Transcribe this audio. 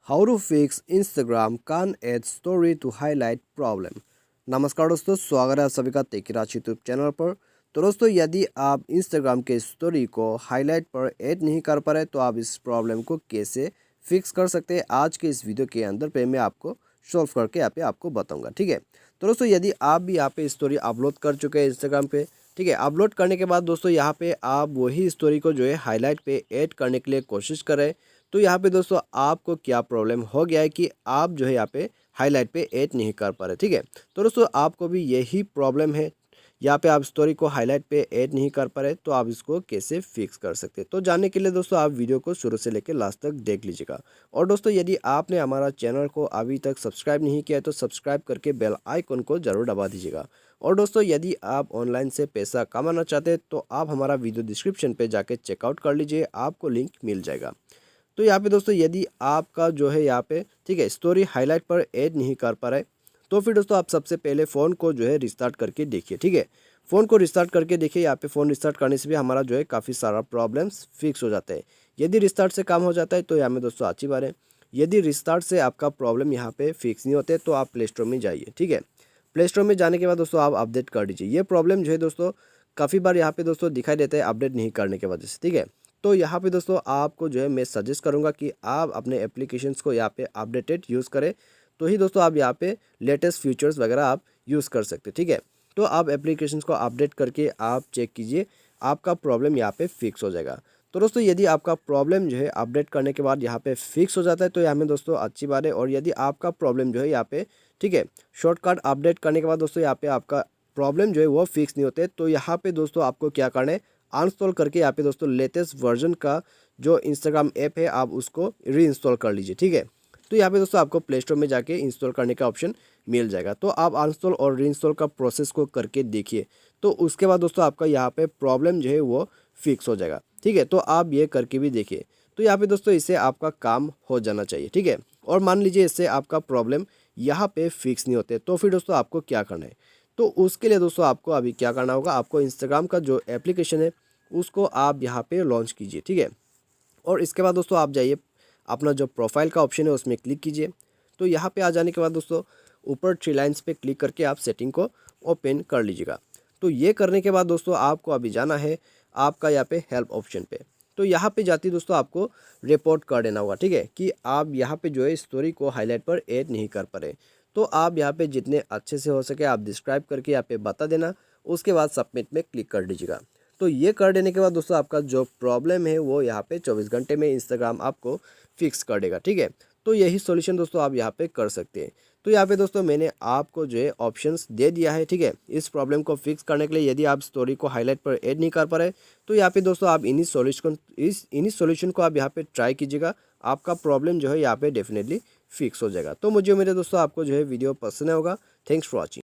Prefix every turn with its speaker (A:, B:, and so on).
A: How to fix Instagram can add story to highlight problem. नमस्कार दोस्तों, स्वागत है आप सभी का टेकीराज यूट्यूब चैनल पर। तो दोस्तों, यदि आप इंस्टाग्राम के स्टोरी को हाईलाइट पर ऐड नहीं कर पा रहे तो आप इस प्रॉब्लम को कैसे फिक्स कर सकते हैं, आज के इस वीडियो के अंदर पे मैं आपको सॉल्व करके यहाँ पे आपको बताऊंगा। ठीक है, तो दोस्तों यदि आप भी यहाँ पे स्टोरी अपलोड कर चुके हैं इंस्टाग्राम पे, ठीक है, अपलोड करने के बाद दोस्तों यहाँ पे आप वही स्टोरी को जो है हाईलाइट पे ऐड करने के लिए कोशिश करें, तो यहाँ पे दोस्तों आपको क्या प्रॉब्लम हो गया है कि आप जो है यहाँ पे हाईलाइट पे ऐड नहीं कर पा रहे। ठीक है, तो दोस्तों आपको भी यही प्रॉब्लम है, यहाँ पे आप स्टोरी को हाईलाइट पे ऐड नहीं कर पा रहे, तो आप इसको कैसे फिक्स कर सकते हैं। तो जानने के लिए दोस्तों आप वीडियो को शुरू से लेकर लास्ट तक देख लीजिएगा। और दोस्तों यदि आपने हमारा चैनल को अभी तक सब्सक्राइब नहीं किया है तो सब्सक्राइब करके बेल आइकन को जरूर दबा दीजिएगा। और दोस्तों यदि आप ऑनलाइन से पैसा कमाना चाहते हैं तो आप हमारा वीडियो डिस्क्रिप्शन पे जाके चेकआउट कर लीजिए, आपको लिंक मिल जाएगा। तो यहाँ पे दोस्तों यदि आपका जो है यहाँ पे ठीक है स्टोरी हाईलाइट पर ऐड नहीं कर पा रहे, तो फिर दोस्तों आप सबसे पहले फ़ोन को जो है रिस्टार्ट करके देखिए। ठीक है, फ़ोन को रिस्टार्ट करके देखिए। यहाँ पे फ़ोन रिस्टार्ट करने से भी हमारा जो है काफ़ी सारा प्रॉब्लम्स फिक्स हो जाते हैं। यदि रिस्टार्ट से काम हो जाता है तो यहाँ में दोस्तों अच्छी बात है। यदि रिस्टार्ट से आपका प्रॉब्लम यहाँ पे फिक्स नहीं होते तो आप प्ले स्टोर में जाइए। ठीक है, प्ले स्टोर में जाने के बाद दोस्तों आप अपडेट कर दीजिए। ये प्रॉब्लम जो है दोस्तों काफ़ी बार यहाँ पे दोस्तों दिखाई देता है अपडेट नहीं करने की वजह से। ठीक है, तो यहाँ पे दोस्तों आपको जो है मैं सजेस्ट करूँगा कि आप अपने एप्लीकेशंस को यहाँ पे अपडेटेड यूज़ करें, तो ही दोस्तों आप यहाँ पे लेटेस्ट फीचर्स वगैरह आप यूज़ कर सकते हैं। ठीक है, तो आप एप्लीकेशंस को अपडेट करके आप चेक कीजिए, आपका प्रॉब्लम यहाँ पे फिक्स हो जाएगा। तो दोस्तों यदि आपका प्रॉब्लम जो है अपडेट करने के बाद यहाँ पे फिक्स हो जाता है तो यहाँ में दोस्तों अच्छी बात है। और यदि आपका प्रॉब्लम जो है यहाँ पे ठीक है शॉर्टकट अपडेट करने के बाद दोस्तों यहाँ पे आपका प्रॉब्लम जो है वो फिक्स नहीं होते, तो यहाँ पे दोस्तों आपको क्या करना है, अनइंस्टॉल करके यहाँ पे दोस्तों लेटेस्ट वर्जन का जो इंस्टाग्राम ऐप है आप उसको री इंस्टॉल कर लीजिए। ठीक है, तो यहाँ पे दोस्तों आपको प्ले स्टोर में जाके इंस्टॉल करने का ऑप्शन मिल जाएगा। तो आप अनइंस्टॉल और री इंस्टॉल का प्रोसेस को करके देखिए, तो उसके बाद दोस्तों आपका यहाँ पे प्रॉब्लम जो है वो फिक्स हो जाएगा। ठीक है, तो आप ये करके भी देखिए। तो यहाँ पे दोस्तों इससे आपका काम हो जाना चाहिए। ठीक है, और मान लीजिए इससे आपका प्रॉब्लम यहाँ पे फिक्स नहीं होते तो फिर दोस्तों आपको क्या करना है, तो उसके लिए दोस्तों आपको अभी क्या करना होगा, आपको इंस्टाग्राम का जो एप्लीकेशन है उसको आप यहाँ पे लॉन्च कीजिए। ठीक है, और इसके बाद दोस्तों आप जाइए अपना जो प्रोफाइल का ऑप्शन है उसमें क्लिक कीजिए। तो यहाँ पे आ जाने के बाद दोस्तों ऊपर थ्री लाइन्स पे क्लिक करके आप सेटिंग को ओपन कर लीजिएगा। तो ये करने के बाद दोस्तों आपको अभी जाना है आपका यहाँ पे हेल्प ऑप्शन पे। तो यहाँ पे जाती दोस्तों आपको रिपोर्ट कर देना होगा। ठीक है, कि आप यहाँ पे जो है स्टोरी को हाईलाइट पर ऐड नहीं कर पा रहे, तो आप यहाँ पे जितने अच्छे से हो सके आप डिस्क्राइब करके यहाँ पे बता देना, उसके बाद सबमिट में क्लिक कर दीजिएगा। तो ये कर देने के बाद दोस्तों आपका जो प्रॉब्लम है वो यहाँ पे 24 घंटे में इंस्टाग्राम आपको फिक्स कर देगा। ठीक है, तो यही सॉल्यूशन दोस्तों आप यहाँ पे कर सकते हैं। तो यहाँ पे दोस्तों मैंने आपको जो है ऑप्शंस दे दिया है। ठीक है, इस प्रॉब्लम को फिक्स करने के लिए यदि आप स्टोरी को हाईलाइट पर ऐड नहीं कर पा रहे तो यहाँ पे दोस्तों आप इन्हीं सॉल्यूशन को आप यहाँ पे ट्राई कीजिएगा, आपका प्रॉब्लम जो है यहाँ पे डेफिनेटली फिक्स हो जाएगा। तो मुझे मेरे दोस्तों आपको जो है वीडियो पसंद होगा। Thanks for watching.